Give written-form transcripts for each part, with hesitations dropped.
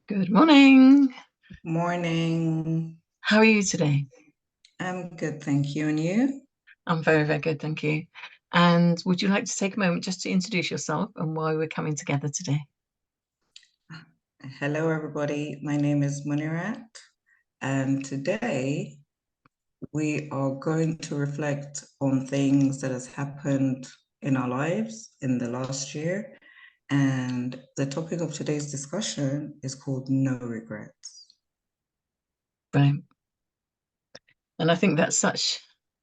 Good morning. Morning. How are you today? I'm good, thank you. And you? I'm very, very good, thank you. And would you like to take a moment just to introduce yourself and why we're coming together today? Hello, everybody. My name is Munirat, and today we are going to reflect on things that has happened in our lives in the last year. And the topic of today's discussion is called No Regrets. Brilliant. And I think that's such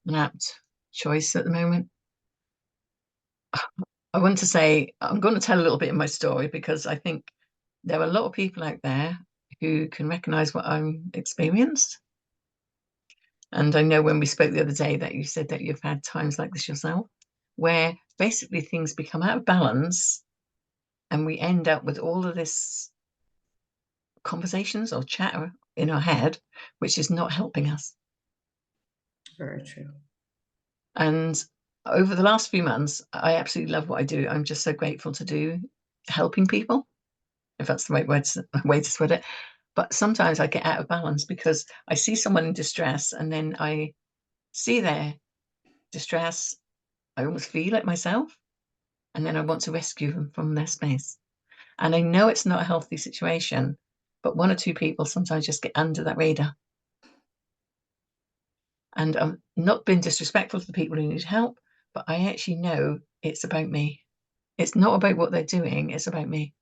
an apt choice at the moment. I want to say, I'm going to tell a little bit of my story because I think there are a lot of people out there who can recognize what I'm experienced. And I know when we spoke the other day that you said that you've had times like this yourself, where basically things become out of balance and we end up with all of this conversations or chatter in our head, which is not helping us. Very true. And over the last few months, I absolutely love what I do. I'm just so grateful to do helping people, if that's the right way to put it. But sometimes I get out of balance because I see someone in distress and then I see their distress. I almost feel it myself. And then I want to rescue them from their space. And I know it's not a healthy situation, but one or two people sometimes just get under that radar. And I'm not being disrespectful to the people who need help, but I actually know it's about me. It's not about what they're doing, it's about me.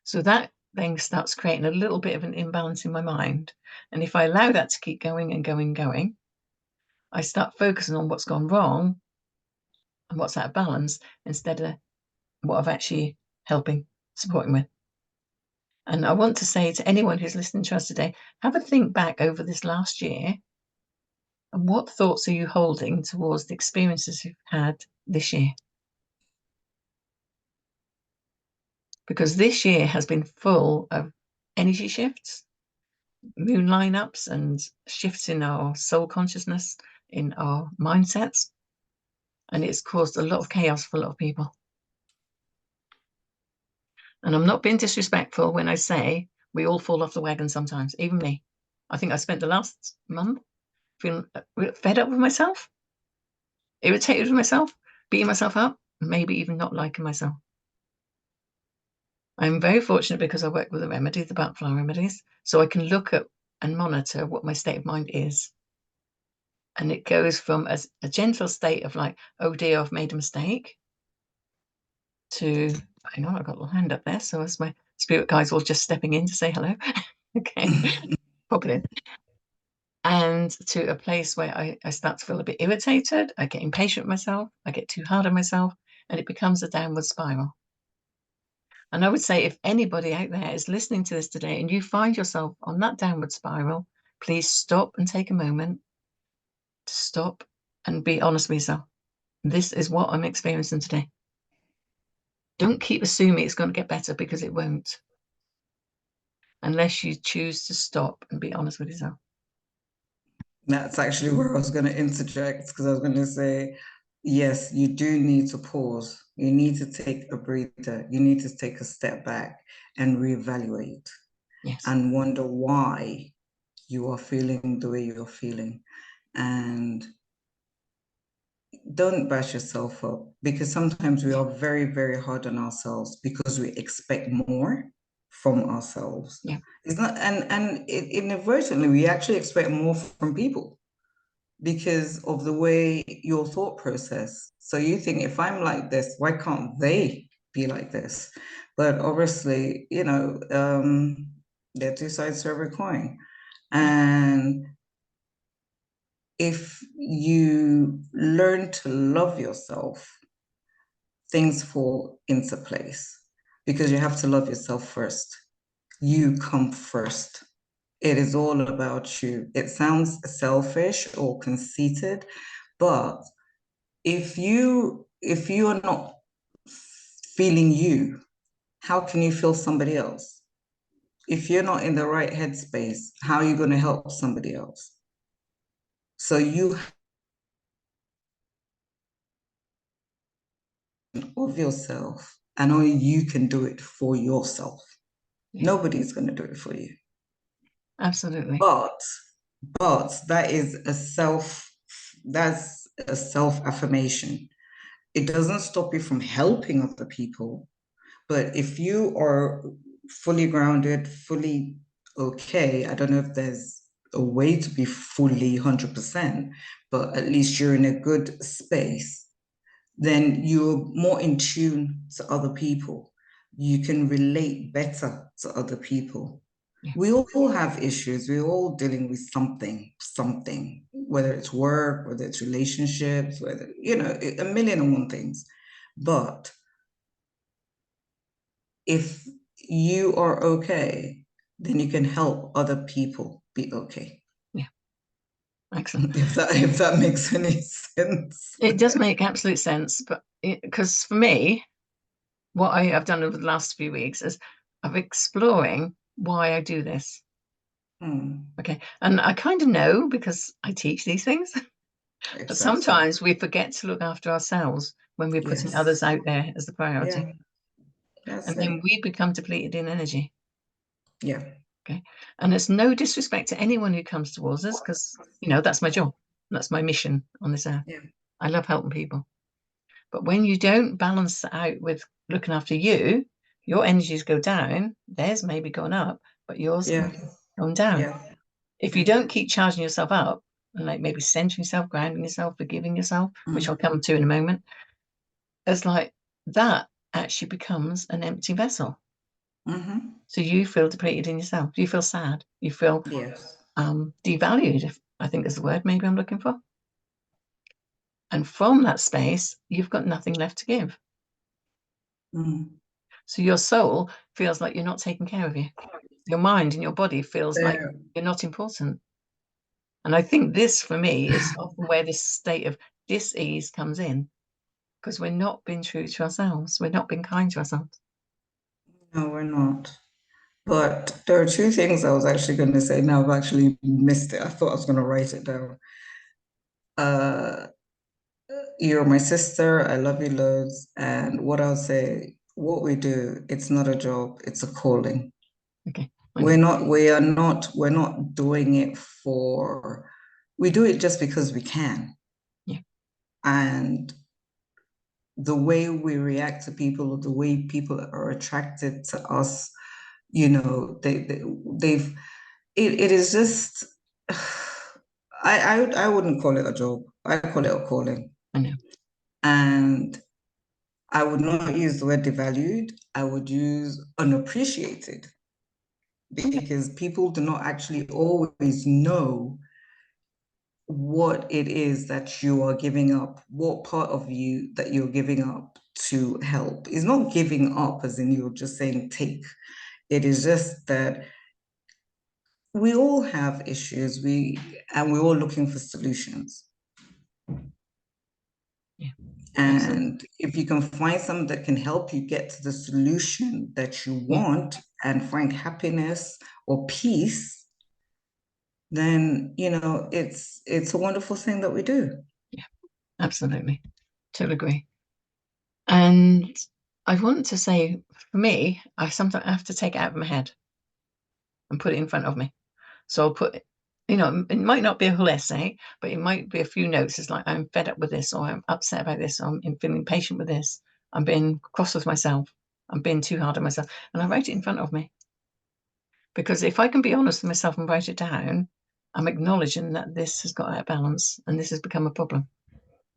So that then starts creating a little bit of an imbalance in my mind. And if I allow that to keep going and going and going, I start focusing on what's gone wrong and what's out of balance instead of what I've actually helping, supporting with. And I want to say to anyone who's listening to us today, have a think back over this last year and what thoughts are you holding towards the experiences you've had this year? Because this year has been full of energy shifts, moon lineups, and shifts in our soul consciousness, in our mindsets. And it's caused a lot of chaos for a lot of people. And I'm not being disrespectful when I say we all fall off the wagon sometimes, even me. I think I spent the last month feeling fed up with myself, irritated with myself, beating myself up, maybe even not liking myself. I'm very fortunate because I work with the remedy, the butterfly remedies, so I can look at and monitor what my state of mind is. And it goes from a gentle state of like, oh dear, I've made a mistake, to, hang on, I've got a hand up there. So as my spirit guides all just stepping in to say hello. Okay, pop it in. And to a place where I start to feel a bit irritated, I get impatient with myself, I get too hard on myself, and it becomes a downward spiral. And I would say if anybody out there is listening to this today and you find yourself on that downward spiral, please stop and take a moment to stop and be honest with yourself. This is what I'm experiencing today. Don't keep assuming it's going to get better because it won't, unless you choose to stop and be honest with yourself. That's actually where I was going to interject because I was going to say, yes, you do need to pause. You need to take a breather. You need to take a step back and reevaluate Yes. and wonder why you are feeling the way you're feeling. And don't bash yourself up because sometimes we are very, very hard on ourselves because we expect more from ourselves. Yeah. It's not, inadvertently, we actually expect more from people because of the way your thought process. So you think if I'm like this, why can't they be like this? But obviously, there are two sides to every coin. Yeah. And if you learn to love yourself, things fall into place because you have to love yourself first. You come first. It is all about you. It sounds selfish or conceited, but if you are not feeling you, how can you feel somebody else? If you're not in the right headspace, how are you going to help somebody else? So you of yourself, and only you can do it for yourself. Yeah. Nobody's going to do it for you. Absolutely. But that is that's a self-affirmation. It doesn't stop you from helping other people. But if you are fully grounded, fully okay, I don't know if there's a way to be fully 100%, but at least you're in a good space, then you're more in tune to other people. You can relate better to other people. Yeah. We all have issues. We're all dealing with something, whether it's work, whether it's relationships, whether, a million and one things. But if you are okay, then you can help other people be okay. Yeah. Excellent. If that makes any sense. It does make absolute sense, but because for me, what I have done over the last few weeks is of exploring why I do this. Okay. And I kind of know because I teach these things, but Exactly. sometimes we forget to look after ourselves when we're putting Yes. others out there as the priority. Yeah, that's And then it. we become depleted in energy. Yeah. Okay. And it's no disrespect to anyone who comes towards us because, that's my job. That's my mission on this earth. Yeah. I love helping people. But when you don't balance that out with looking after you, your energies go down. Theirs may be going up, but yours Yeah. can be going down. Yeah. If you Yeah. don't keep charging yourself up, and like maybe centering yourself, grounding yourself, forgiving yourself, which I'll come to in a moment, it's like that actually becomes an empty vessel. Mm-hmm. So you feel depleted in yourself. You feel sad. You feel Yes. devalued, if I think is the word maybe I'm looking for. And from that space, you've got nothing left to give. Mm. So your soul feels like you're not taking care of you. Your mind and your body feels like There. you're not important. And I think this, for me, is often where this state of dis-ease comes in because we're not being true to ourselves. We're not being kind to ourselves. No, we're not. But there are two things I was actually going to say. Now I've actually missed it. I thought I was going to write it down. Uh, you're my sister. I love you loads. And what I'll say, what we do, it's not a job, it's a calling. Okay. We're not doing it we do it just because we can. Yeah. And the way we react to people, or the way people are attracted to us, they've it is just I wouldn't call it a job. I call it a calling. I know. And I would not use the word devalued. I would use unappreciated Okay. because people do not actually always know what it is that you are giving up, what part of you that you're giving up to help. It's not giving up as in you're just saying take. It is just that we all have issues, and we're all looking for solutions. Yeah. Absolutely. And if you can find something that can help you get to the solution that you Yeah. want and find happiness or peace, then it's a wonderful thing that we do. Yeah. Absolutely. Totally agree. And I want to say, for me, I sometimes have to take it out of my head and put it in front of me. So I'll put, it might not be a whole essay, but it might be a few notes. It's like, I'm fed up with this, or I'm upset about this, or I'm feeling impatient with this. I'm being cross with myself. I'm being too hard on myself. And I write it in front of me. Because if I can be honest with myself and write it down, I'm acknowledging that this has got out of balance and this has become a problem.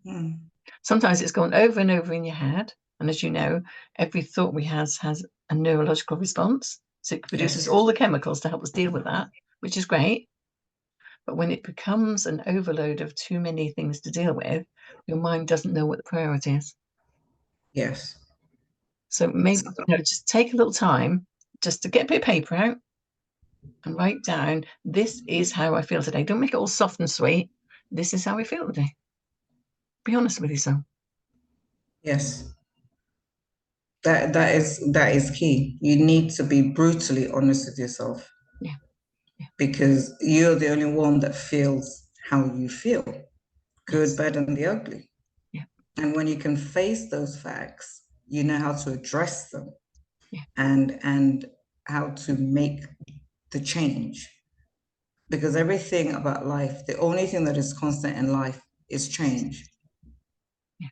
Mm. Sometimes it's gone over and over in your head. And as you know, every thought we has a neurological response. So it produces Yes. all the chemicals to help us deal with that, which is great. But when it becomes an overload of too many things to deal with, your mind doesn't know what the priority is. Yes. So maybe, just take a little time just to get a bit of paper out and write down, this is how I feel today. Don't make it all soft and sweet. This is how I feel today. Be honest with yourself. Yes. That is key. You need to be brutally honest with yourself Yeah, yeah, because you're the only one that feels how you feel, good, yes, bad, and the ugly. yeah, And when you can face those facts, you know how to address them yeah, and how to make the change. Because everything about life, the only thing that is constant in life is change. Yeah.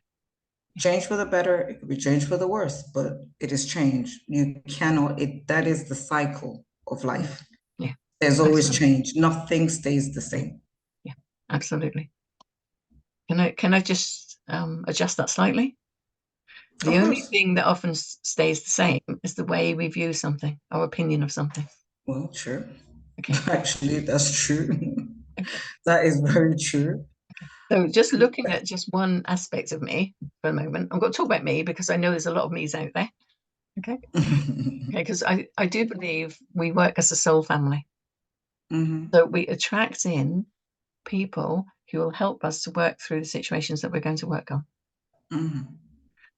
Change for the better, it could be change for the worse, but it is change. You cannot, that is the cycle of Yeah. life. Yeah. There's always Absolutely. change. Nothing stays the Yeah. same. Yeah. Absolutely. Can I just adjust that slightly? The Of only course. thing that often stays the same is the way we view something, our opinion of something. Well, true. Okay. Actually, that's true. Okay. That is very true. So just looking at just one aspect of me for a moment, I'm going to talk about me because I know there's a lot of me's out there. Okay. Okay. Because I do believe we work as a soul family. Hmm. So we attract in people who will help us to work through the situations that we're going to work on. Hmm.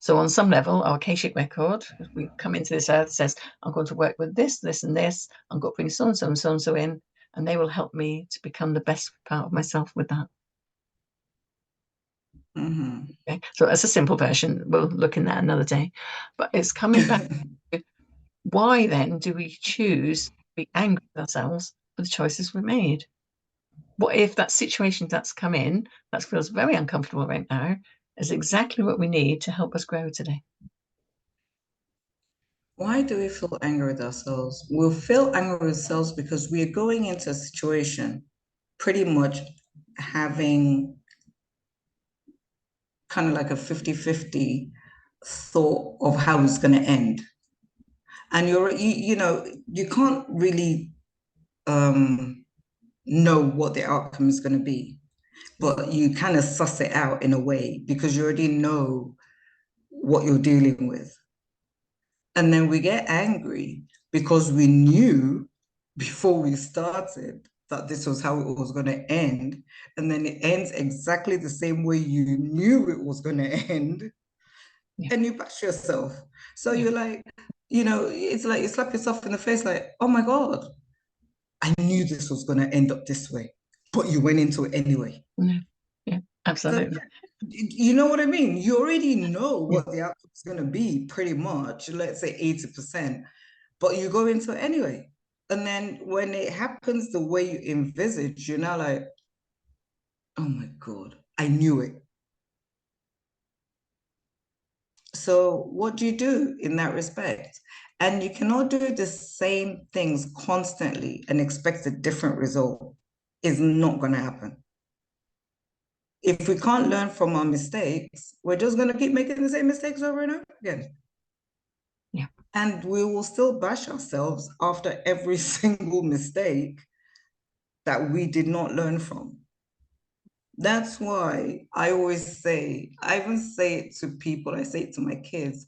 So on some level, our Akashic record, we come into this earth, says, I'm going to work with this, this, and this. I'm going to bring so and so and so and so in, and they will help me to become the best part of myself with that. Hmm. Okay. So as a simple version, we'll look in that another day. But it's coming back to why then do we choose to be angry with ourselves for the choices we made? What if that situation that's come in, that feels very uncomfortable right now, is exactly what we need to help us grow today? Why do we feel angry with ourselves? We'll feel angry with ourselves because we are going into a situation pretty much having kind of like a 50-50 thought of how it's going to end. And you can't really um, know what the outcome is going to be, but you kind of suss it out in a way because you already know what you're dealing with. And then we get angry because we knew before we started that this was how it was going to end. And then it ends exactly the same way you knew it was going to end. Yeah, And you bash yourself. So yeah, you're like, it's like you slap yourself in the face, like, oh my God, I knew this was going to end up this way, but you went into it anyway. yeah, yeah, So, absolutely. you know what I mean? You already know Yeah, what the outcome is going to be, pretty much, let's say 80%, but you go into it anyway. And then when it happens the way you envisage, you're now like, oh my God, I knew it. So, what do you do in that respect? And you cannot do the same things constantly and expect a different result. It's not going to happen. If we can't learn from our mistakes, we're just going to keep making the same mistakes over and over again. yeah, And we will still bash ourselves after every single mistake that we did not learn from. That's why I always say, I even say it to people, I say it to my kids,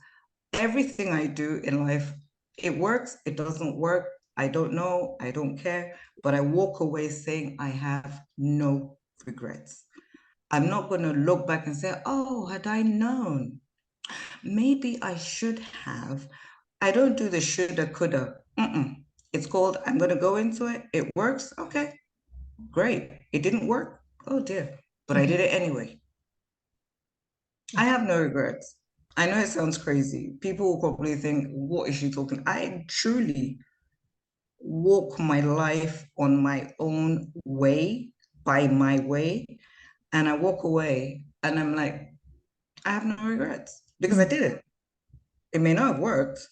everything I do in life, it works, it doesn't work, I don't know, I don't care, but I walk away saying I have no regrets. I'm not going to look back and say, oh, had I known, maybe I should have. I don't do the shoulda, coulda. Mm-mm. It's called, I'm going to go into it. It works. Okay, great. It didn't work. Oh dear. But I okay, did it anyway. I okay, have no regrets. I know it sounds crazy. People will probably think, what is she talking? I truly walk my life on my own way, by my way. And I walk away and I'm like, I have no regrets because I mm, did it. It may not have worked,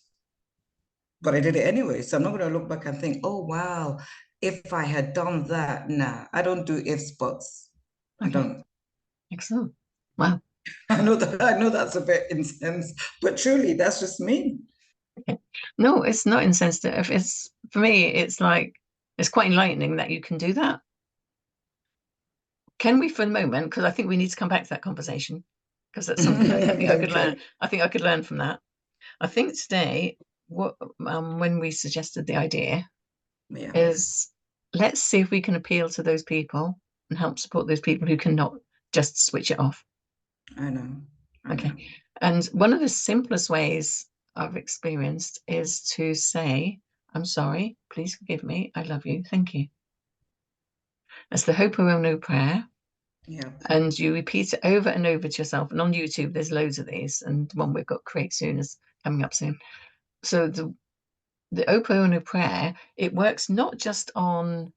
but I did it anyway. So I'm not going to look back and think, oh, wow, if I had done that. Nah, I don't do ifs, buts. I okay, don't. excellent. Wow. I know that's a bit intense, but truly, that's just me. Okay. No, it's not insensitive. It's for me, it's like it's quite enlightening that you can do that. Can we, for a moment, because I think we need to come back to that conversation, because that's something I think I could learn. Okay. I think I could learn from that. I think today, what when we suggested the idea Yeah, is let's see if we can appeal to those people and help support those people who cannot just switch it off. I know. I Okay. know. And one of the simplest ways I've experienced is to say, I'm sorry, please forgive me, I love you, thank you. That's the Ho'oponopono prayer. Yeah. And you repeat it over and over to yourself. And on YouTube, there's loads of these, and one we've got create soon is coming up soon. So the Ho'oponopono prayer, it works not just on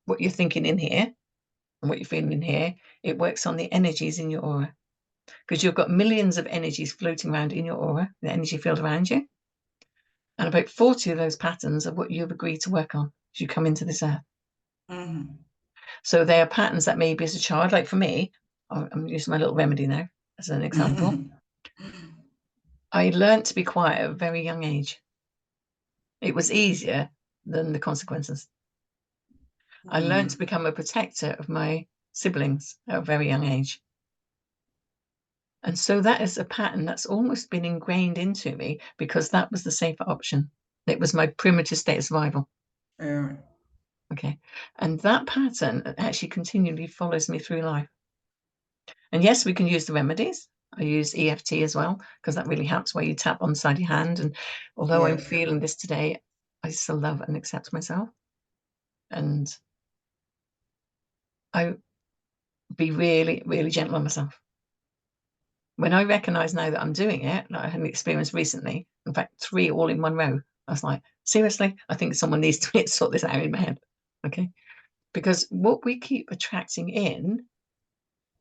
what you're thinking in here and what you're feeling in here, it works on the energies in your aura. Because you've got millions of energies floating around in your aura, the energy field around you. And about 40 of those patterns are what you've agreed to work on as you come into this earth. Mm-hmm. So they are patterns that maybe as a child, like for me, I'm using my little remedy now as an example. I learned to be quiet at a very young age. It was easier than the consequences. I learned to become a protector of my siblings at a very young age. And so that is a pattern that's almost been ingrained into me because that was the safer option. It was my primitive state of survival. Yeah. Okay. And that pattern actually continually follows me through life. And yes, we can use the remedies. I use EFT as well, because that really helps where you tap on the side of your hand. And although I'm Yes. feeling this today, I still love and accept myself. And I be really, really gentle on myself. When I recognize now that I'm doing it, like I had an experience recently, in fact, 3 all in one row, I was like, seriously, I think someone needs to sort this out in my head. Okay. Because what we keep attracting in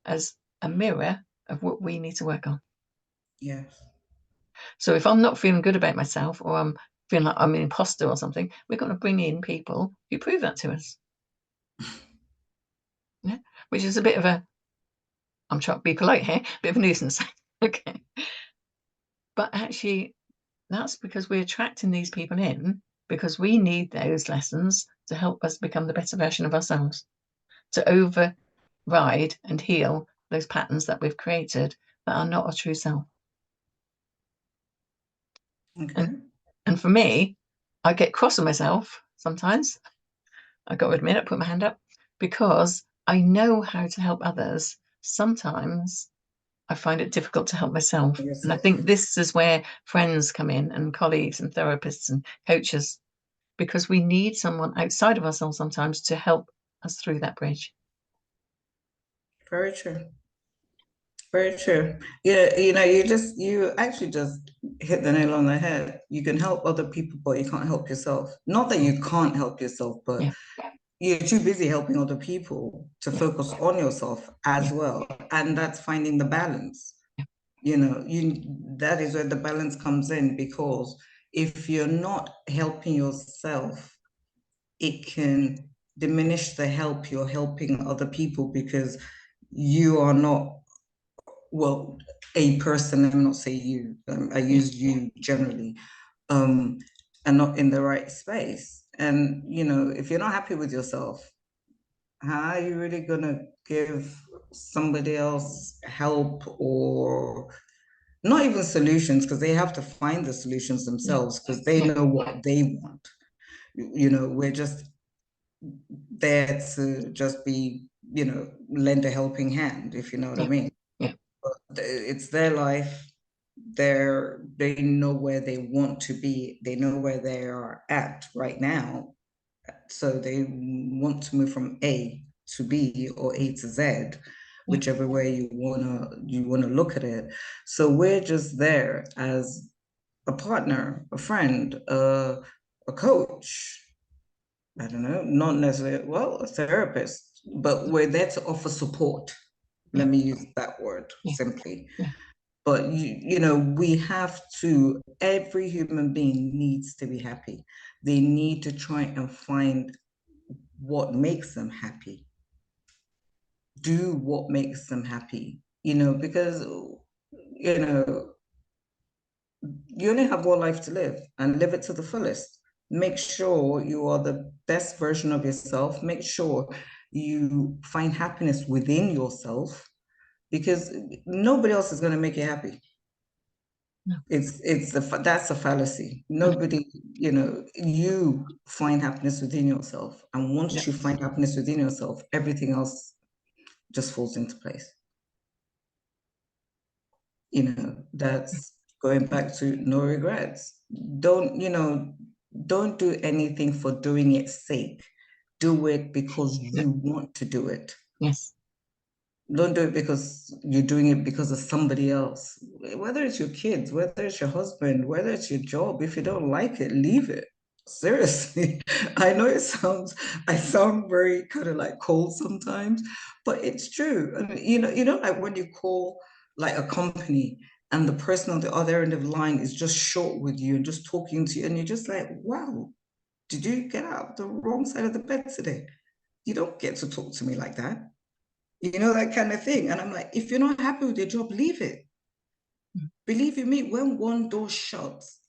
as a mirror of what we need to work on. Yes. So if I'm not feeling good about myself or I'm feeling like I'm an imposter or something, we're going to bring in people who prove that to us. Yeah. Which is a bit of a, I'm trying to be polite here, bit of a nuisance. Okay. But actually, that's because we're attracting these people in because we need those lessons to help us become the better version of ourselves, to override and heal those patterns that we've created that are not our true self. And Okay. and for me, I get cross with myself sometimes. I got to admit, I put my hand up because I know how to help others. Sometimes I find it difficult to help myself. And I Yourself. think this is where friends come in and colleagues and therapists and coaches, because we need someone outside of ourselves sometimes to help us through that bridge. Very true. Very true. You actually just hit the nail on the head. You can help other people, but you can't help yourself. Not that Yeah, you can't help yourself, but yeah, you're too busy helping other people to yeah, focus on yourself as yeah, well. And that's finding the balance. yeah, That is where the balance comes in because if you're not helping yourself, it can diminish the help you're helping other people because you are not, well, a person, let me not say you, I yeah, use you generally, um, and not in the right space. And, if you're not happy with yourself, how are you really gonna give somebody else help or not even solutions because they have to find the solutions yeah, themselves because they yeah, know what they want. We're just there to just be, lend a helping hand, if you know what I yeah, mean. yeah, But it's their life. They know where they want to be. They know where they are at right now. So they want to move from A to B or A to Z, yeah, whichever way you wanna look at it. So we're just there as a partner, a friend, a coach. I don't know, not necessarily, well, a therapist, but we're there to offer support. yeah, Let me use that word yeah, simply. yeah, But we have to, every human being needs to be happy. They need to try and find what makes them happy. Do what makes them happy, because, you only have one life to live and live it to the fullest. Make sure you are the best version of yourself. Make sure you find happiness within yourself because nobody else is going to make you happy. no, That's a fallacy. no, Nobody, you find happiness within yourself. And yeah, once you find happiness within yourself, everything else just falls into place. That's going back to no regrets. Don't, don't do anything for doing its sake. Do it because no, you want to do it. yes, Don't do it because you're doing it because of somebody else. Whether it's your kids, whether it's your husband, whether it's your job, if you don't like it, leave it. Seriously, I know I sound very kind of like cold sometimes, but it's true. And like when you call like a company and the person on the other end of the line is just short with you and just talking to you, and you're just like, wow, did you get out of the wrong side of the bed today? You don't get to talk to me like that. That kind of thing. And I'm like, if you're not happy with your job, leave it. Believe you me, when one door shuts,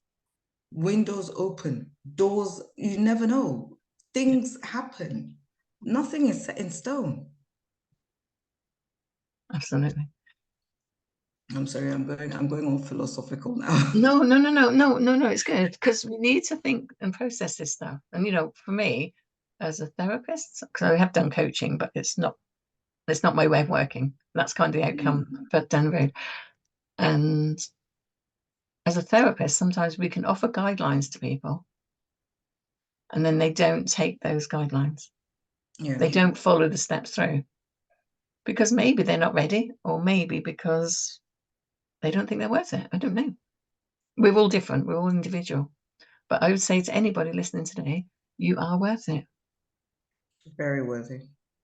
windows open, doors, you never know. Things happen. Nothing is set in stone. Absolutely. I'm sorry, I'm going all philosophical now. No, no, no, no, no, no, no. It's good because we need to think and process this stuff. And for me, as a therapist, because I have done coaching, but it's not my way of working. That's kind of the outcome Mm, for down the road. And as a therapist, sometimes we can offer guidelines to people, and then they don't take those guidelines. yeah, They don't follow the steps through because maybe they're not ready, or maybe because they don't think they're worth it. I don't know. We're all different. We're all individual. But I would say to anybody listening today, you are worth it. very worthy.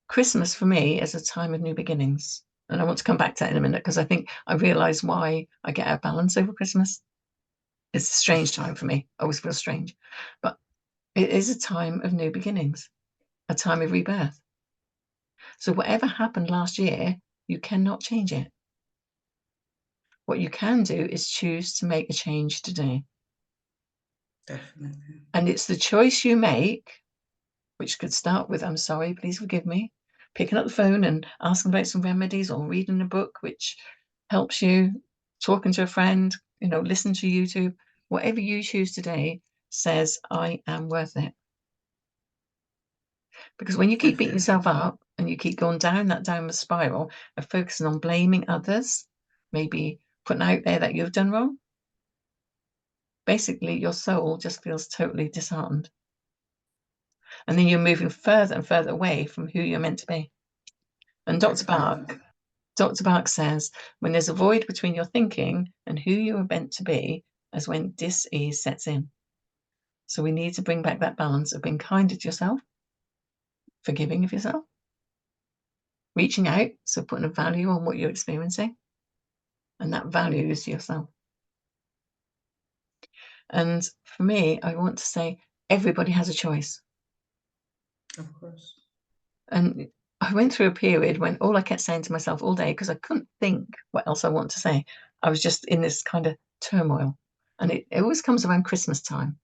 Christmas for me is a time of new beginnings. And I want to come back to that in a minute because I think I realize why I get out of balance over Christmas. It's a strange time for me. I always feel strange. But it is a time of new beginnings, a time of rebirth. So whatever happened last year, you cannot change it. What you can do is choose to make a change today. Definitely. And it's the choice you make, which could start with, I'm sorry, please forgive me, picking up the phone and asking about some remedies or reading a book which helps you, talking to a friend, listen to YouTube. Whatever you choose today says, I am worth it. Because when you keep beating yourself up and you keep going down that downward spiral of focusing on blaming others, maybe putting out there that you've done wrong, basically your soul just feels totally disheartened. And then you're moving further and further away from who you're meant to be. And Definitely. Dr. Bark says, when there's a void between your thinking and who you are meant to be, as when dis-ease sets in. So we need to bring back that balance of being kinder to yourself, forgiving of yourself, reaching out, so putting a value on what you're experiencing, and that value is yourself. And for me, I want to say everybody has a choice. Of course. And I went through a period when all I kept saying to myself all day, because I couldn't think what else I want to say, I was just in this kind of turmoil. And it always comes around Christmas time.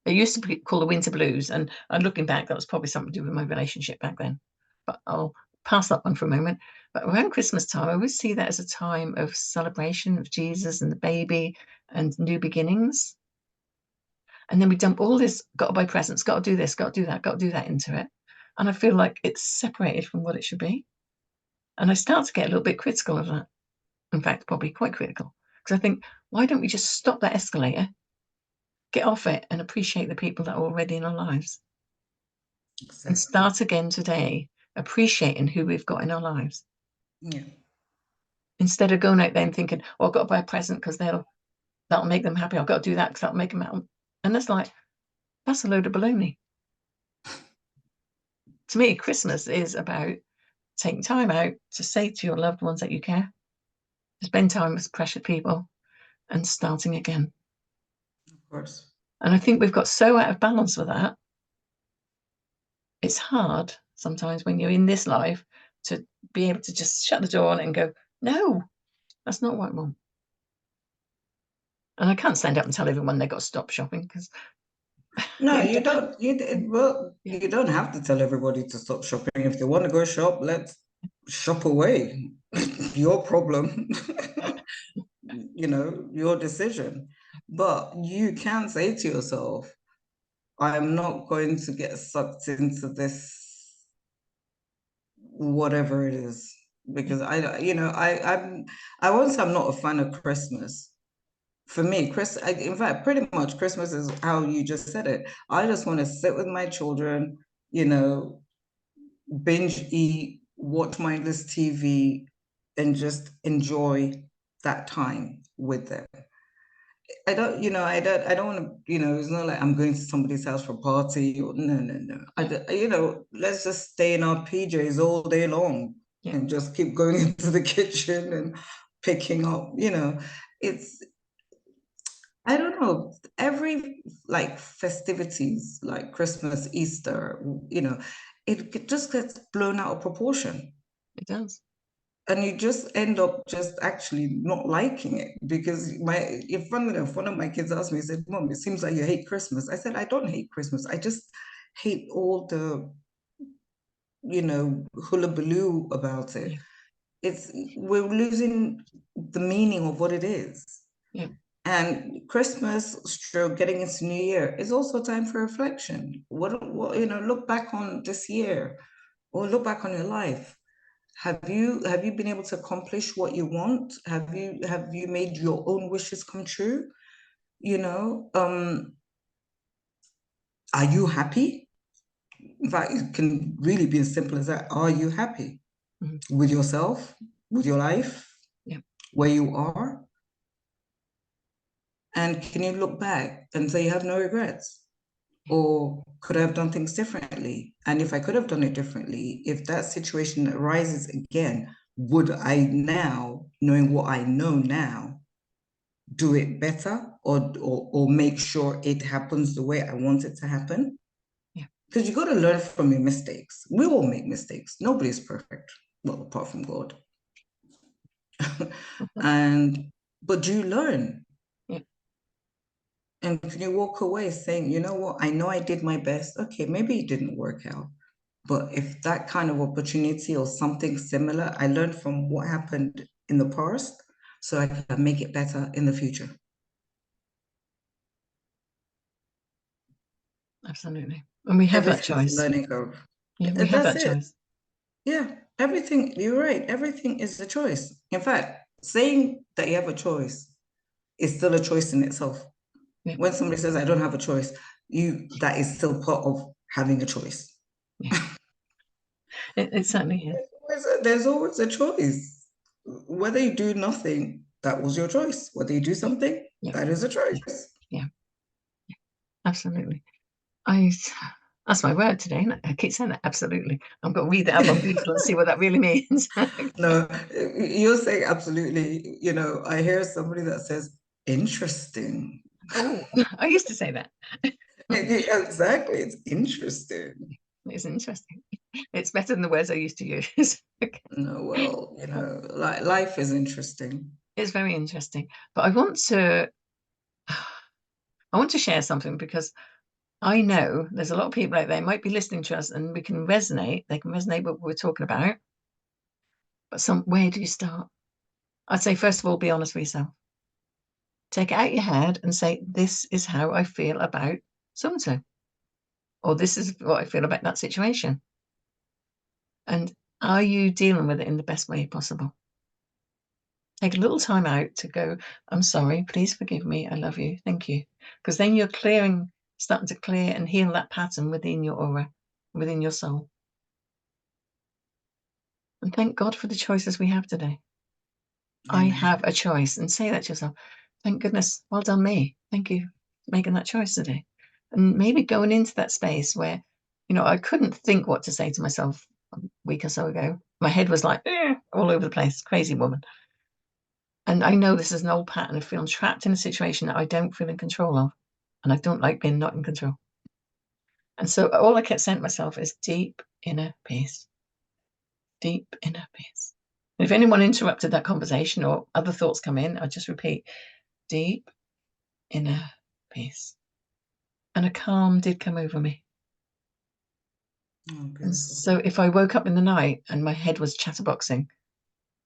It used to be called the winter blues. And looking back, that was probably something to do with my relationship back then. But I'll pass that one for a moment. But around Christmas time, I always see that as a time of celebration of Jesus and the baby and new beginnings. And then we dump all this, got to buy presents, got to do this, got to do that, got to do that into it. And I feel like it's separated from what it should be. And I start to get a little bit critical of that. In fact, probably quite critical. Because I think, why don't we just stop that escalator, get off it, and appreciate the people that are already in our lives? And Exactly. start again today, appreciating who we've got in our lives. Yeah. Instead of going out there and thinking, oh, I've got to buy a present because that'll make them happy. I've got to do that because that'll make them happy. And it's like, that's a load of baloney. To me, Christmas is about taking time out to say to your loved ones that you care, to spend time with precious people, and starting again. Of course. And I think we've got so out of balance with that. It's hard sometimes when you're in this life to be able to just shut the door and go, no, that's not what I want. And I can't stand up and tell everyone they've got to stop shopping because, No, you you don't. Well, yeah, you don't have to tell everybody to stop shopping. If they want to go shop, let's shop away. Your problem. Your decision. But you can say to yourself, I'm not going to get sucked into this, whatever it is, because I won't say I'm not a fan of Christmas. For me, in fact, pretty much Christmas is how you just said it. I just want to sit with my children, you know, binge eat, watch mindless TV, and just enjoy that time with them. I don't, I don't want to, it's not like I'm going to somebody's house for a party or no, no, no. Let's just stay in our PJs all day long and just keep going into the kitchen and picking up, it's, I don't know, every like festivities like Christmas, Easter, it just gets blown out of proportion. It does. And you just end up just actually not liking it because if one of my kids asked me, he said, Mom, it seems like you hate Christmas. I said, I don't hate Christmas. I just hate all the, hullabaloo about it. Yeah. We're losing the meaning of what it is. Yeah. And Christmas, stroke getting into New Year is also a time for reflection. Look back on this year or look back on your life. Have you been able to accomplish what you want? Have you made your own wishes come true? Are you happy? In fact, it can really be as simple as that. Are you happy with yourself, with your life, Yeah. where you are? And can you look back and say you have no regrets? Or could I have done things differently? And if I could have done it differently, if that situation arises again, would I now, knowing what I know now, do it better or make sure it happens the way I want it to happen? Yeah. Because you got to learn from your mistakes. We all make mistakes. Nobody's perfect. Well, apart from God. But do you learn? Yeah. And can you walk away saying, you know what, I know I did my best. Okay, maybe it didn't work out. But if that kind of opportunity or something similar, I learned from what happened in the past so I can make it better in the future. Absolutely. And we have that Everything is a choice. learning curve. Yeah, we have That's that it. choice. Yeah, everything, you're right. Everything is a choice. In fact, saying that you have a choice is still a choice in itself. Yeah. When somebody says, I don't have a choice, that is still part of having a choice. Yeah. It certainly is. There's always a choice. Whether you do nothing, that was your choice. Whether you do something, Yeah. that is a choice. Yeah. Yeah. Absolutely. I That's my word today. I keep saying that. Absolutely. I'm going to read that up on Google and see what that really means. No, you're saying absolutely. I hear somebody that says, interesting. Oh, I used to say that. Exactly. It's interesting. It's interesting. It's better than the words I used to use. No, well, life is interesting. It's very interesting. But I want to share something because I know there's a lot of people out there might be listening to us and we can resonate. They can resonate with what we're talking about. But where do you start? I'd say, first of all, be honest with yourself. Take it out your head and say, this is how I feel about so and so, or this is what I feel about that situation. And are you dealing with it in the best way possible? Take a little time out to go, I'm sorry, please forgive me, I love you, thank you. Because then you're starting to clear and heal that pattern within your aura, within your soul. And thank God for the choices we have today. I have a choice, and say that to yourself. Thank goodness, well done me. Thank you for making that choice today. And maybe going into that space where, I couldn't think what to say to myself a week or so ago. My head was like, all over the place, crazy woman. And I know this is an old pattern of feeling trapped in a situation that I don't feel in control of. And I don't like being not in control. And so all I kept saying to myself is deep inner peace, deep inner peace. And if anyone interrupted that conversation or other thoughts come in, I just repeat, deep inner peace. And a calm did come over me. Oh, And beautiful. so if I woke up in the night and my head was chatterboxing,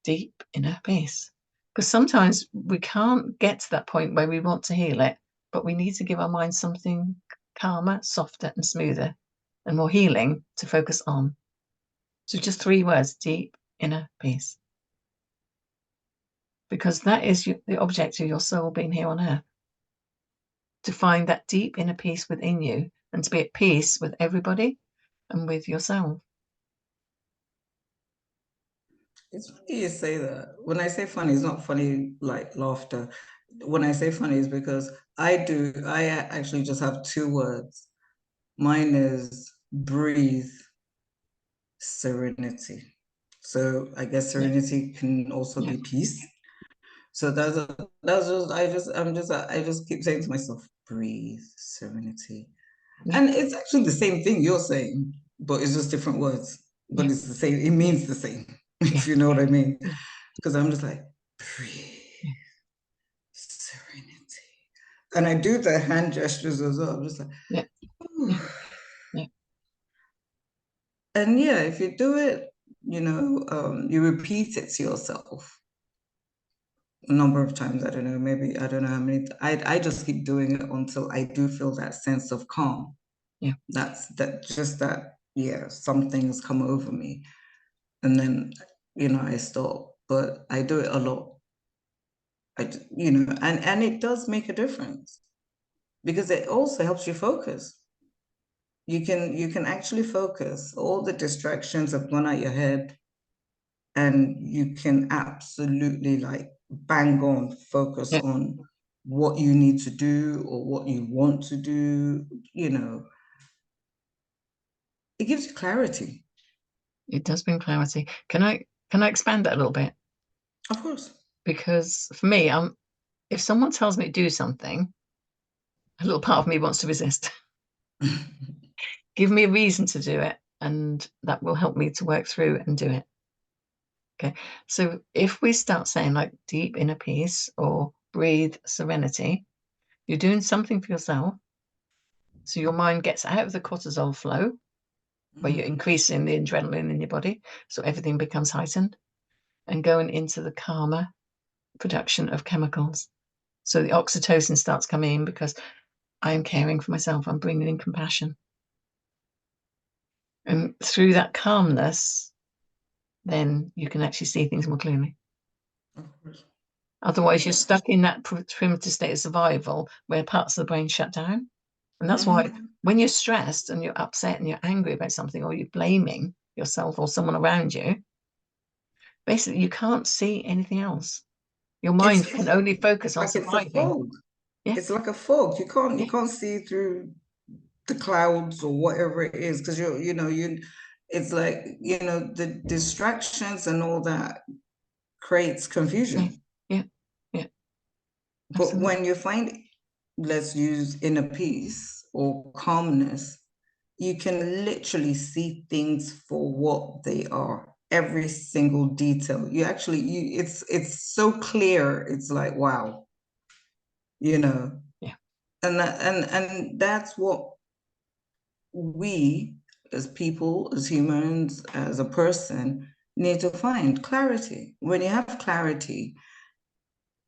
deep inner peace. Because sometimes we can't get to that point where we want to heal it, but we need to give our mind something calmer, softer, and smoother and more healing to focus on. So just 3 words, deep inner peace. Because that is the object of your soul being here on earth. To find that deep inner peace within you and to be at peace with everybody and with yourself. It's funny you say that. When I say funny, it's not funny like laughter. when I say funny is because I actually just have two words. Mine is breathe, serenity. So I guess Yeah, serenity can also yeah, be peace. So that's just I just keep saying to myself, breathe, serenity. yeah, And it's actually the same thing you're saying, but it's just different words. But yeah, it's the same, it means the same, yeah, if you know what I mean. yeah, Because I'm just like, breathe, yeah, serenity. And I do the hand gestures as well. I'm just like, yeah, ooh. yeah, yeah, And yeah, if you do it, you repeat it to yourself a number of times. I don't know, maybe I don't know how many. I just keep doing it until I do feel that sense of calm. yeah. Yeah, some things come over me. And then, I stop. But I do it a lot. And it does make a difference because it also helps you focus. You can actually focus. All the distractions have gone out your head, and you can absolutely like bang on focus Yeah. on what you need to do or what you want to do. You know, it gives you clarity. It does bring clarity. Can I expand that a little bit? Of course. Because for me, if someone tells me to do something, a little part of me wants to resist. Give me a reason to do it, and that will help me to work through and do it. Okay. So if we start saying like deep inner peace or breathe serenity, you're doing something for yourself. So your mind gets out of the cortisol flow where you're Mhm. increasing the adrenaline in your body. So everything becomes heightened and going into the calmer production of chemicals. So the oxytocin starts coming in because I am caring for myself. I'm bringing in compassion. And through that calmness, then you can actually see things more clearly. Of course. Otherwise, you're Yeah. stuck in that primitive state of survival where parts of the brain shut down. And that's why Mhm. when you're stressed and you're upset and you're angry about something or you're blaming yourself or someone around you, basically you can't see anything else. Your It's mind can only focus on like it's a surviving. fog. Yeah, It's like a fog. You can't you yeah, can't see through the clouds or whatever it is because it's like the distractions and all that creates yeah, confusion. yeah, yeah, But absolutely. when you find, let's use inner peace or calmness, you can literally see things for what they are. Every single detail. It's so clear. It's like, wow, you know. Yeah, And that's what we as people, as humans, as a person, need to find clarity. When you have clarity,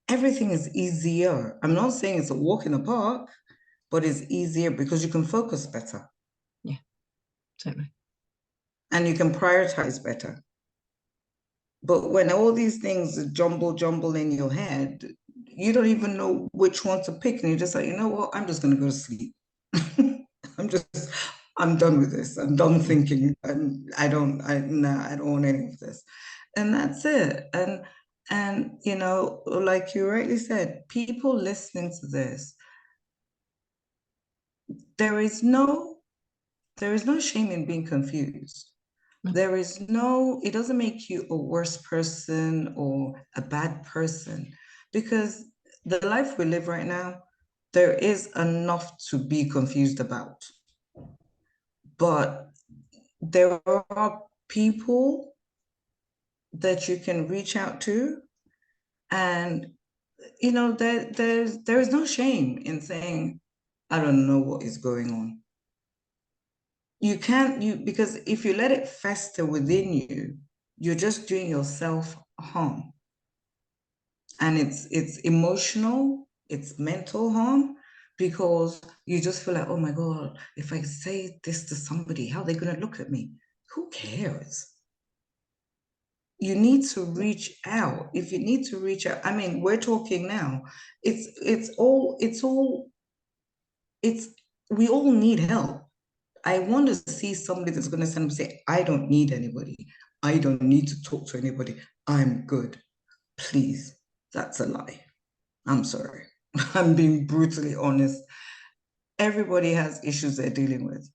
everything is easier. I'm not saying it's a walk in the park, but it's easier because you can focus better yeah, totally. and you can prioritize better. But when all these things jumble in your head, you don't even know which one to pick. And you're just like, you know what? I'm just going to go to sleep. I'm just, I'm done with this. I'm done Yeah, thinking. And I don't want any of this. And that's it. And like you rightly said, people listening to this, there is no, there is no shame in being confused. no, It doesn't make you a worse person or a bad person because the life we live right now, there is enough to be confused about. But there are people that you can reach out to, and there is no shame in saying, I don't know what is going on. You can't you because if you let it fester within you, you're just doing yourself harm. And it's emotional, it's mental harm because you just feel like, oh my God, if I say this to somebody, how are they gonna look at me? Who cares? You need to reach out. If you need to reach out, I mean, we're talking now. It's we all need help. I want to see somebody that's going to stand up and say, I don't need anybody. I don't need to talk to anybody. I'm good. Please. That's a lie. I'm sorry. I'm being brutally honest. Everybody has issues they're dealing with.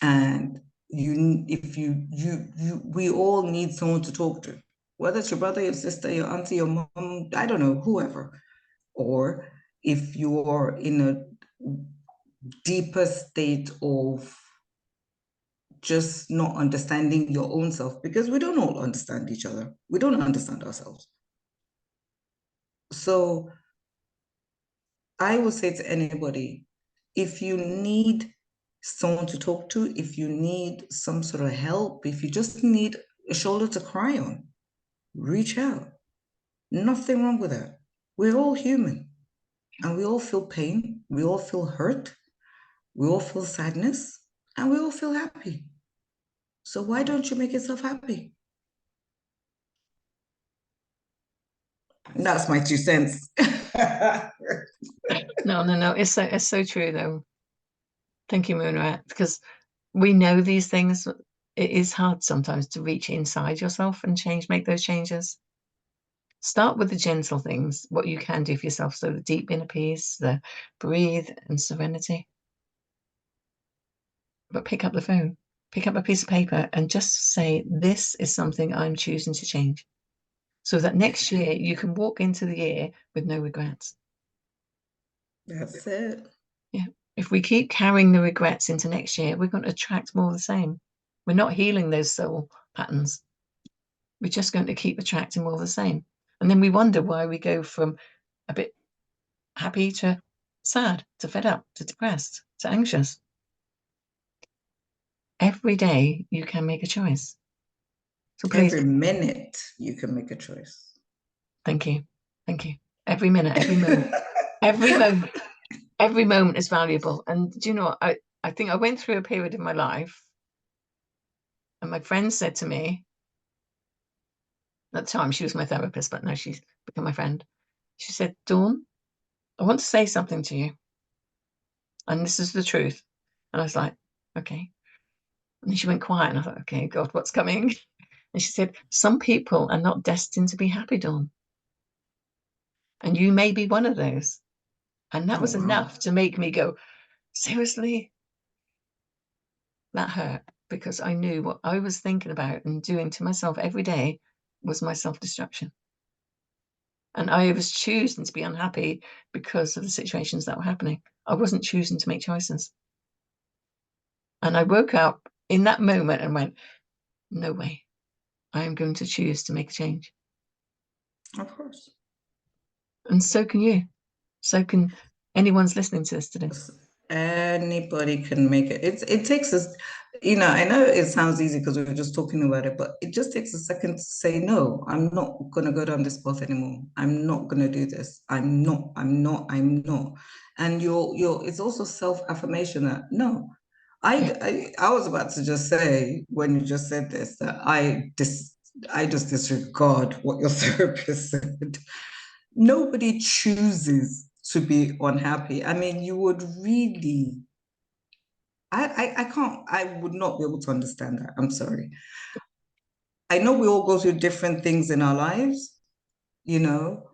And we all need someone to talk to, whether it's your brother, your sister, your auntie, your mom, I don't know, whoever. Or if you're in a deeper state of just not understanding your own self, because we don't all understand each other. We don't understand ourselves. So I would say to anybody, if you need someone to talk to, if you need some sort of help, if you just need a shoulder to cry on, reach out. Nothing wrong with that. We're all human and we all feel pain. We all feel hurt. We all feel sadness and we all feel happy. So why don't you make yourself happy? That's my 2 cents. No. It's so true though. Thank you, Munirat, because we know these things. It is hard sometimes to reach inside yourself and make those changes. Start with the gentle things, what you can do for yourself. So the deep inner peace, the breathe and serenity. But pick up the phone, pick up a piece of paper and just say, this is something I'm choosing to change. So that next year you can walk into the year with no regrets. That's it. Yeah. If we keep carrying the regrets into next year, we're going to attract more of the same. We're not healing those soul patterns. We're just going to keep attracting more of the same. And then we wonder why we go from a bit happy to sad, to fed up, to depressed, to anxious. Every day you can make a choice. So please, Every minute you can make a choice. thank you. Thank you. Every minute, every moment, every moment, every moment is valuable. And do you know what? I think I went through a period in my life and my friend said to me, at the time she was my therapist, but now she's become my friend. She said, Dawn, I want to say something to you. And this is the truth. And I was like, okay. And then she went quiet and I thought, okay, God, what's coming? And she said, some people are not destined to be happy, Dawn. And you may be one of those. And that Oh, was wow. enough to make me go, seriously? That hurt because I knew what I was thinking about and doing to myself every day was my self-destruction. And I was choosing to be unhappy because of the situations that were happening. I wasn't choosing to make choices. And I woke up in that moment and went, no way. I am going to choose to make a change. Of course. And so can you. So can anyone's listening to this today. Anybody can make it. It takes us, I know it sounds easy because we were just talking about it, but it just takes a second to say, no, I'm not gonna go down this path anymore. I'm not gonna do this. I'm not. And it's also self-affirmation that no, Yeah. I was about to just say when you just said this that I just disregard what your therapist said. Nobody chooses to be unhappy. I mean, you would really, I can't, I would not be able to understand that. I'm sorry. I know we all go through different things in our lives, you know.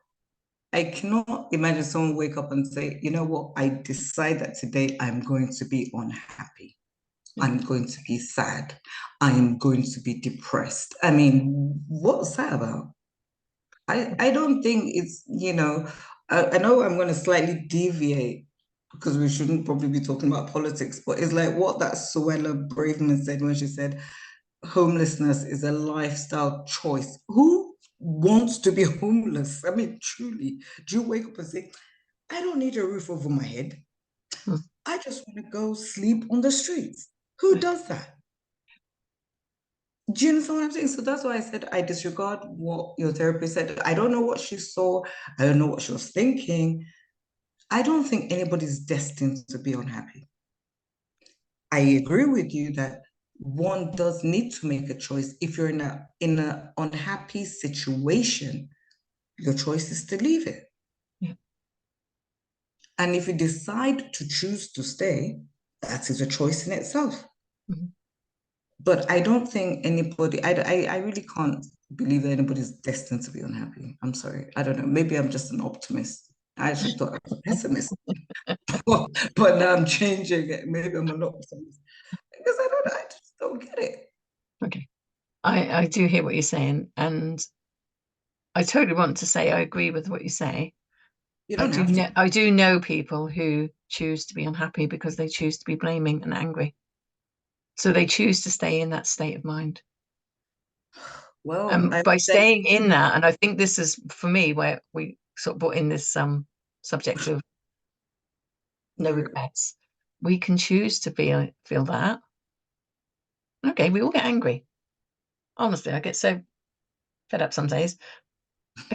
I cannot imagine someone wake up and say, you know what, I decide that today I'm going to be unhappy. Yeah. I'm going to be sad. I am going to be depressed. I mean, what's that about? I don't think it's, I know I'm going to slightly deviate because we shouldn't probably be talking about politics, but it's like what that Suella Braverman said when she said homelessness is a lifestyle choice. Who wants to be homeless? I mean, truly, do you wake up and say, I don't need a roof over my head. Mm. I just want to go sleep on the streets. Who does that? Do you understand what I'm saying? So that's why I said I disregard what your therapist said. I don't know what she saw. I don't know what she was thinking. I don't think anybody's destined to be unhappy. I agree with you that one does need to make a choice. If you're in a unhappy situation, your choice is to leave it. Yeah. And if you decide to choose to stay, that is a choice in itself. Mm-hmm. But I don't think anybody, I really can't believe that anybody's destined to be unhappy. I'm sorry. I don't know. Maybe I'm just an optimist. I actually thought I was a pessimist, but now I'm changing it. Maybe I'm an optimist because I just don't get it. Okay. I do hear what you're saying, and I totally want to say I agree with what you say. You don't have to. I do know people who choose to be unhappy because they choose to be blaming and angry. So they choose to stay in that state of mind. Well, I By then staying in that, and I think this is for me where we sort of brought in this subject of no yeah. regrets. We can choose to feel that. Okay, we all get angry. Honestly, I get so fed up some days,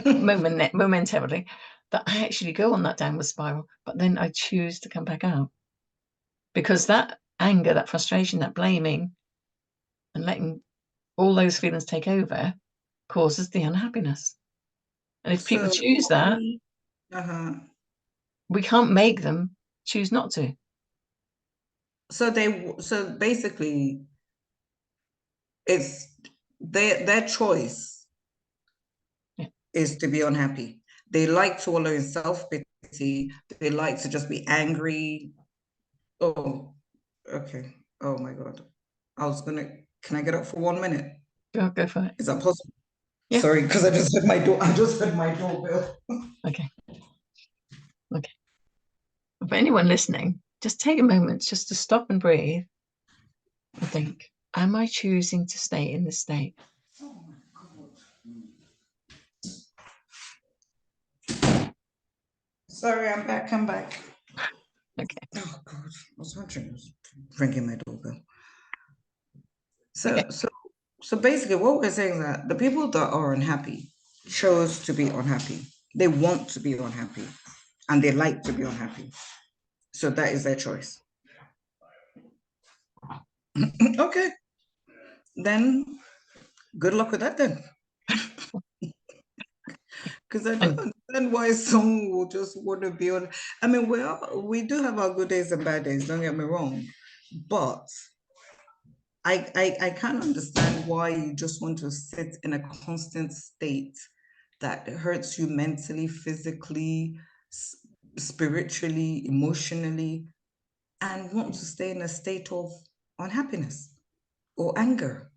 momentarily, that I actually go on that downward spiral. But then I choose to come back out because that anger, that frustration, that blaming, and letting all those feelings take over causes the unhappiness. And if people So choose that, uh-huh. we can't make them choose not to. So basically it's their choice Yeah. is to be unhappy. They like to wallow in self-pity. They like to just be angry. Oh, okay. Oh my God. Can I get up for 1 minute? Go for it. Is that possible? Yeah. Sorry, because I just heard my doorbell. Okay. Okay. For anyone listening, just take a moment just to stop and breathe and think, am I choosing to stay in this state? Oh my God. Sorry, I'm back. Okay. Oh God, I was wondering, I was ringing my doorbell. Okay. So basically what we're saying is that the people that are unhappy chose to be unhappy. They want to be unhappy and they like to be unhappy. So that is their choice. Okay, then good luck with that then. Because I don't And understand why someone will just want to be on. I mean, we do have our good days and bad days, don't get me wrong. But I can't understand why you just want to sit in a constant state that hurts you mentally, physically, spiritually, emotionally, and want to stay in a state of unhappiness or anger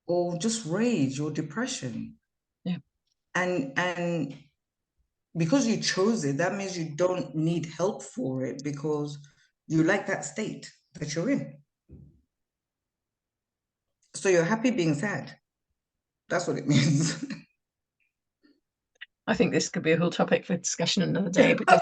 or just rage or depression. yeah, And because you chose it, that means you don't need help for it because you like that state that you're in. So you're happy being sad. That's what it means. I think this could be a whole topic for discussion another day because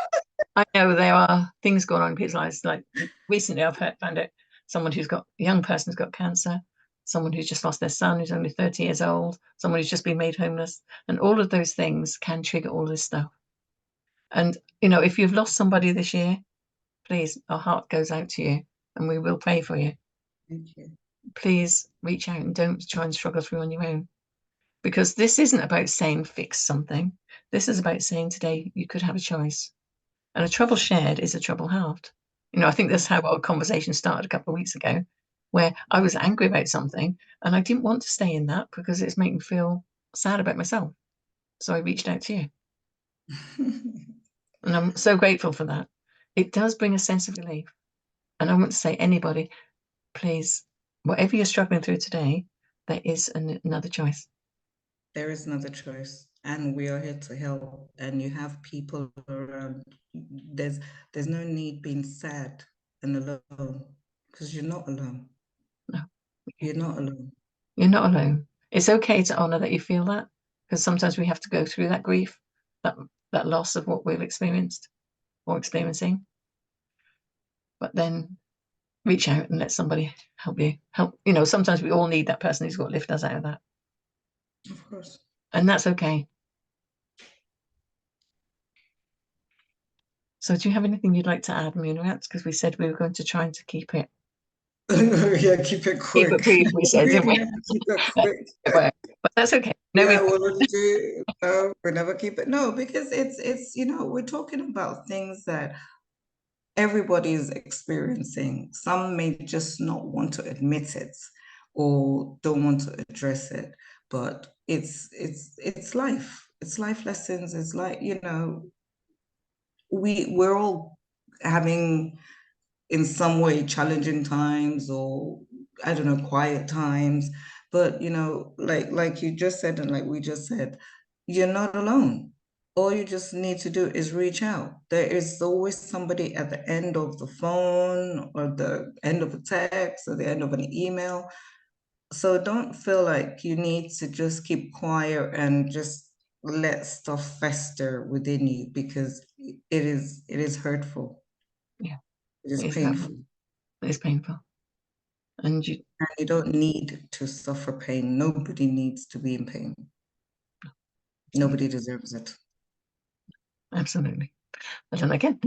I know there are things going on in people's lives. Like recently, found out someone a young person who's got cancer, someone who's just lost their son who's only 30 years old, someone who's just been made homeless. And all of those things can trigger all this stuff. And, if you've lost somebody this year, please, our heart goes out to you and we will pray for you. Thank you. Please reach out and don't try and struggle through on your own. Because this isn't about saying fix something. This is about saying today you could have a choice. And a trouble shared is a trouble halved. I think that's how our conversation started a couple of weeks ago, where I was angry about something and I didn't want to stay in that because it's making me feel sad about myself. So I reached out to you. And I'm so grateful for that. It does bring a sense of relief. And I want to say, anybody, please, whatever you're struggling through today, there is another choice. There is another choice, and we are here to help. And you have people around. There's no need being sad and alone because you're not alone. No, You're not alone. you're not alone. It's okay to honor that you feel that because sometimes we have to go through that grief, that that loss of what we've experienced or experiencing. But then reach out and let somebody help you. Sometimes we all need that person who's got to lift us out of that. Of course. And that's okay. So do you have anything you'd like to add, Munirat? Because we said we were going to try and to keep it Yeah, keep it keep it quick. brief, we said, We didn't we? never keep it But quick. but that's okay. No, Yeah, we'll do. No, we never keep it. No, because it's we're talking about things that everybody is experiencing. Some may just not want to admit it or don't want to address it. but it's life. It's life lessons. It's like, we're all having in some way challenging times, or I don't know, quiet times. But like you just said, and like we just said, you're not alone. All you just need to do is reach out. There is always somebody at the end of the phone, or the end of a text, or the end of an email. So don't feel like you need to just keep quiet and just let stuff fester within you, because it is hurtful. Yeah, It is it is hurtful. painful. It is painful. And And you don't need to suffer pain. Nobody needs to be in pain. Nobody deserves it. absolutely. But then again,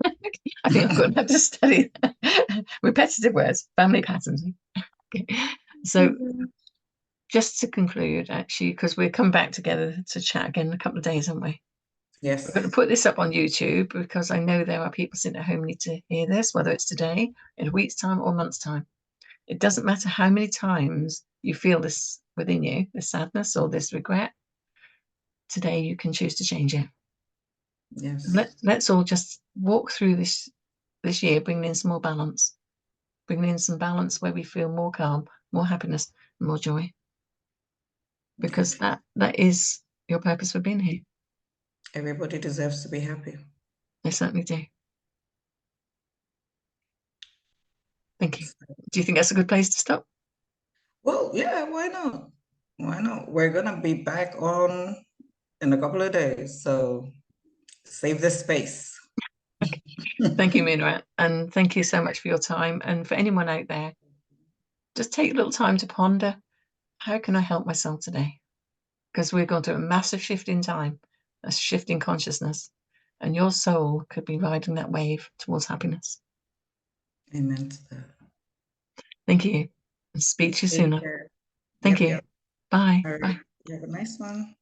I think I'm going to have to study repetitive words, family patterns. Okay. So just to conclude, actually, because we're coming back together to chat again in a couple of days, aren't we? We're going to Yes, put this up on YouTube because I know there are people sitting at home who need to hear this, whether it's today, in a week's time, or a month's time. It doesn't matter how many times you feel this within you, this sadness or this regret. Today, you can choose to change it. yes, Let's all just walk through this year, bringing in some more balance, bringing in some balance where we feel more calm, more happiness, more joy, because good. that is your purpose for being here. Everybody deserves to be happy. They certainly do. Thank you. Do you think that's a good place to stop? Well, yeah, why not? Why not? We're gonna be back on in a couple of days, so save the space. Okay. Thank you, Munirat, and thank you so much for your time. And for anyone out there, just take a little time to ponder, how can I help myself today? Because we're going through a massive shift in time, a shift in consciousness, and your soul could be riding that wave towards happiness. Amen to that. Thank you. And speak to you Take sooner. care. Thank Yep, you. yep. Bye. All right. Bye. You have a nice one.